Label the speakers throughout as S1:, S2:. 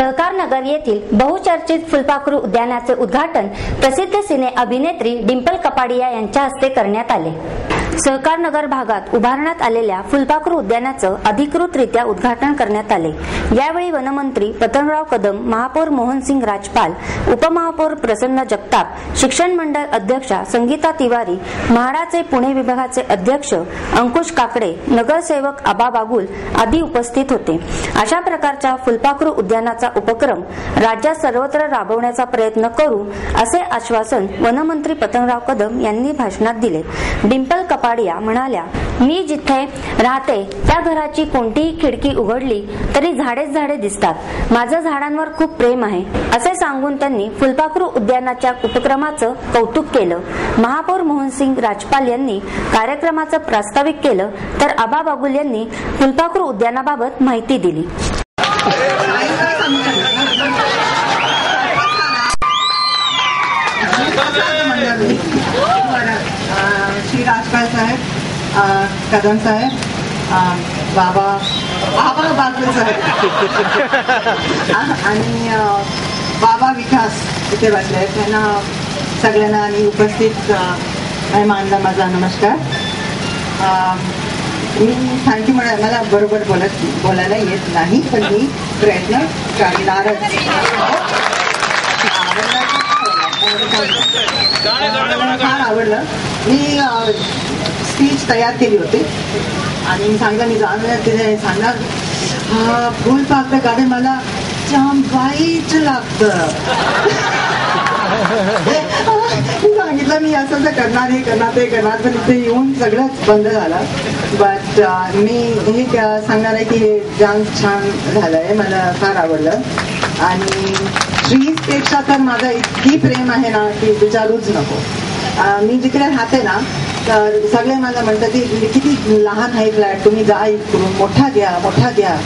S1: सहकार नगर येथील बहुचर्चित फुलपाखरू उद्यानाचे उद्घाटन प्रसिद्ध सिने अभिनेत्री डिंपल कपाडिया यांच्या हस्ते करण्यात आले। सहकार नगर भागात उभारण्यात आलेल्या फुलपाखरू उद्यानाचं अधिकृतरित्या उद्घाटन करण्यात आले। यावेळी वनमंत्री पतंगराव कदम, महापौर मोहनसिंग राजपाल, उपमहापौर प्रसन्न जगताप, शिक्षण मंडळ अध्यक्षा संगीता तिवारी, म्हाडाचे पुणे विभागाचे अध्यक्ष अंकुश काकडे, नगरसेवक आबा बागुल आदी उपस्थित होते। अशा प्रकारच्या फुलपाखरू उद्यानाचा उपक्रम राज्यात सर्वत्र राबवण्याचा प्रयत्न करू असे आश्वासन वनमंत्री पतंगराव कदम यांनी भाषणात दिले। डिंपल कपाडिया म्हणाल्या, मी जिथे राहते त्या घराची कोणतीही खिडकी उघडली तरी झाडेच झाडे दिसतात। माझं झाडांवर खूप प्रेम आहे असे सांगून त्यांनी फुलपाखरू उद्यानाच्या उपक्रमाचं कौतुक केलं। महापौर मोहनसिंग राजपाल यांनी कार्यक्रमाचं प्रास्ताविक केलं तर आबा बागुल यांनी फुलपाखरू उद्यानाबाबत माहिती दिली।
S2: श्री राजपाल साहेब, कदम साहेब, बाबा बागुल साहेब आणि बाबा विकास इथे बसले। त्यांना सगळ्यांना आणि उपस्थित मेहमानला माझा नमस्कार। मी थँक्यू म्हणाल, मला बरोबर बोलायला येत नाही पण मी प्रयत्न करणारच। फार आवडलं। मी स्पीच तयार केली होती आणि मी सांगितलं मी जाणार तिथे सांगणार फुलपाखरू गार्डन मला जाम वाईट लागतं। सांगितलं मी असं करणार, हे करणार, ते करणार, पण इथे येऊन सगळंच बंद झालं। बट मी हे सांगणार आहे की हे जाम छान झालंय, मला फार आवडलं। आणि ट्रीज पेक्षा तर माझं इतकी प्रेम आहे ना की विचारूच नको। मी जिकडे राहते ना तर सगळे मला म्हणतात की किती लहान आहे फ्लॅट, तुम्ही जा इकडून मोठा घ्या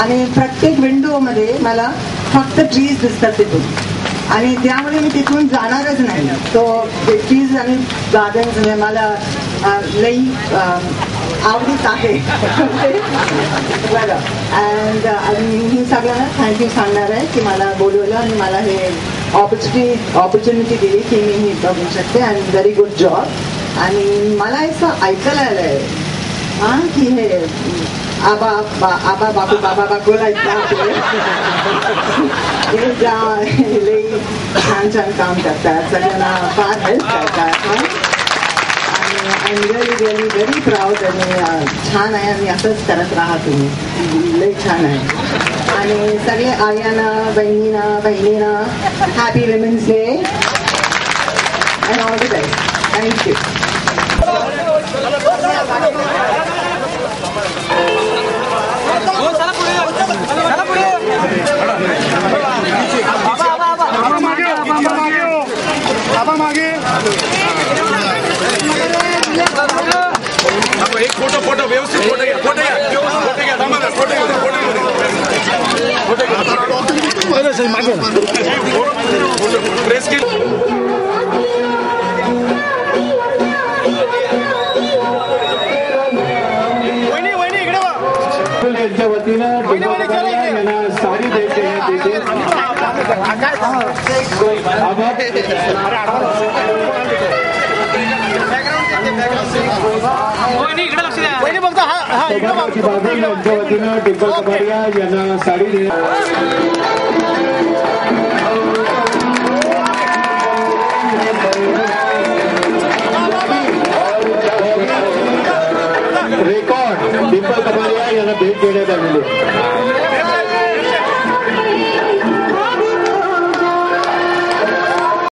S2: आणि प्रत्येक विंडो मध्ये मला फक्त ट्रीज दिसतात तिथून आणि त्यामुळे मी तिथून जाणारच नाही। तो ट्रीज आणि गार्डन्स म्हणजे मला लई आवडीच आहे। अँड मी सगळ्यांना थँक्यू सांगणार आहे की मला बोलवलं आणि मला हे ऑपॉर्च्युनिटी दिली की मी हे बघू शकते अँड व्हेरी गुड जॉब। आणि मला असं ऐकायला आलंय की हे आबा बागुल छान काम करतात, सगळ्यांना फार हेल्प करतात आणि I am really very proud. आणि छान आहे आणि असंच करत राहा तुम्ही, लई छान आहे। आणि सगळे आयांना, बहिणींना happy women's day and all the best. Thank you.
S3: एक फोटो व्यवस्थित फोटो प्रेस के
S4: यांच्या वतीनं यांना साडी द्यायची आहे। यांच्या वतीनं डिंपल कपाडिया यांना साडी